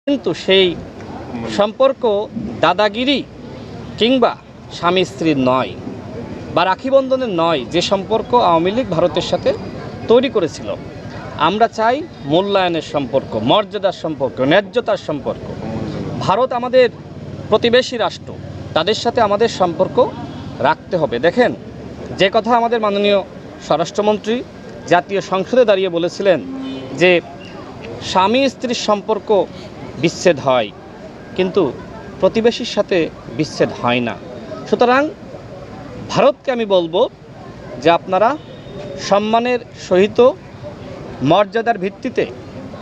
কিন্তু সেই সম্পর্ক দাদাগিরি কিংবা স্বামী স্ত্রীর নয় বা রাখি বন্ধনের নয়, যে সম্পর্ক আওয়ামী লীগ ভারতের সাথে তৈরি করেছিল। আমরা চাই মূল্যায়নের সম্পর্ক, মর্যাদার সম্পর্ক, ন্যায্যতার সম্পর্ক। ভারত আমাদের প্রতিবেশী রাষ্ট্র, তাদের সাথে আমাদের সম্পর্ক রাখতে হবে। দেখেন, যে কথা আমাদের মাননীয় স্বরাষ্ট্রমন্ত্রী জাতীয় সংসদে দাঁড়িয়ে বলেছিলেন যে স্বামী স্ত্রীর সম্পর্ক বিচ্ছেদ হয়, কিন্তু প্রতিবেশীর সাথে বিচ্ছেদ হয় না। সুতরাং ভারতকে আমি বলবো যে আপনারা সম্মানের সহিত মর্যাদার ভিত্তিতে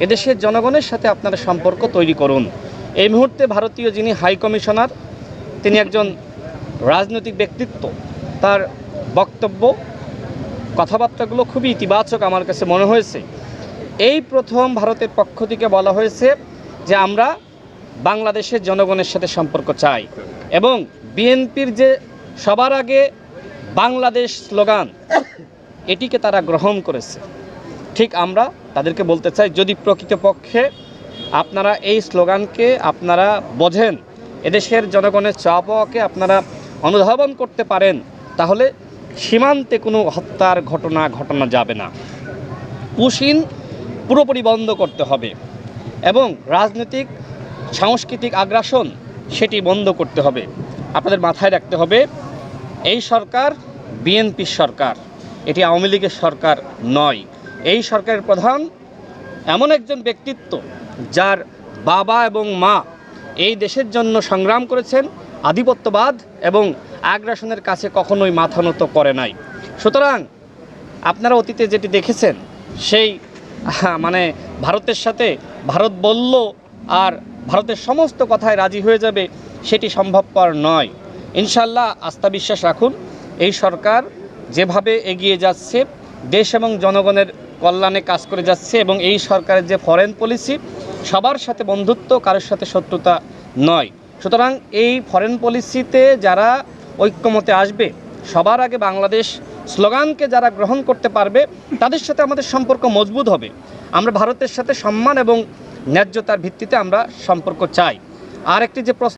এদেশের জনগণের সাথে আপনারা সম্পর্ক তৈরি করুন। এই মুহূর্তে ভারতীয় যিনি হাই কমিশনার, তিনি একজন রাজনৈতিক ব্যক্তিত্ব। তার বক্তব্য, কথাবার্তাগুলো খুবই ইতিবাচক আমার কাছে মনে হয়েছে। এই প্রথম ভারতের পক্ষ থেকে বলা হয়েছে যে আমরা বাংলাদেশের জনগণের সাথে সম্পর্ক চাই, এবং বিএনপির যে সবার আগে বাংলাদেশ স্লোগান, এটিকে তারা গ্রহণ করেছে। ঠিক আমরা তাদেরকে বলতে চাই, যদি প্রকৃতপক্ষে আপনারা এই স্লোগানকে আপনারা বোঝেন, এদেশের জনগণের চাওয়া পাওয়াকে আপনারা অনুধাবন করতে পারেন, তাহলে সীমান্তে কোনো হত্যার ঘটনা ঘটানো যাবে না। পুশিন পুরোপুরি বন্ধ করতে হবে, এবং রাজনৈতিক সাংস্কৃতিক আগ্রাসন সেটি বন্ধ করতে হবে। আপনাদের মাথায় রাখতে হবে, এই সরকার বিএনপির সরকার, এটি আওয়ামী লীগের সরকার নয়। এই সরকারের প্রধান এমন একজন ব্যক্তিত্ব যার বাবা এবং মা এই দেশের জন্য সংগ্রাম করেছেন, আধিপত্যবাদ এবং আগ্রাসনের কাছে কখনোই মাথা নত করে নাই। সুতরাং আপনারা অতীতে যেটি দেখেছেন, সেই ভারতের সাথে ভারত বলল আর ভারতের সমস্ত কথায় রাজি হয়ে যাবে, সেটি সম্ভবপর নয়। ইনশাল্লাহ আস্থা বিশ্বাস রাখুন, এই সরকার যেভাবে এগিয়ে যাচ্ছে, দেশ এবং জনগণের কল্যাণে কাজ করে যাচ্ছে, এবং এই সরকারের যে ফরেন পলিসি, সবার সাথে বন্ধুত্ব, কারোর সাথে শত্রুতা নয়। সুতরাং এই ফরেন পলিসিতে যারা ঐক্যমতে আসবে, সবার আগে বাংলাদেশ স্লোগানকে যারা গ্রহণ করতে পারবে, তাদের সাথে আমাদের সম্পর্ক মজবুত হবে। আমরা ভারতের সাথে সম্মান এবং ন্যায্যতার ভিত্তিতে আমরা সম্পর্ক চাই। আর একটি যে প্রশ্ন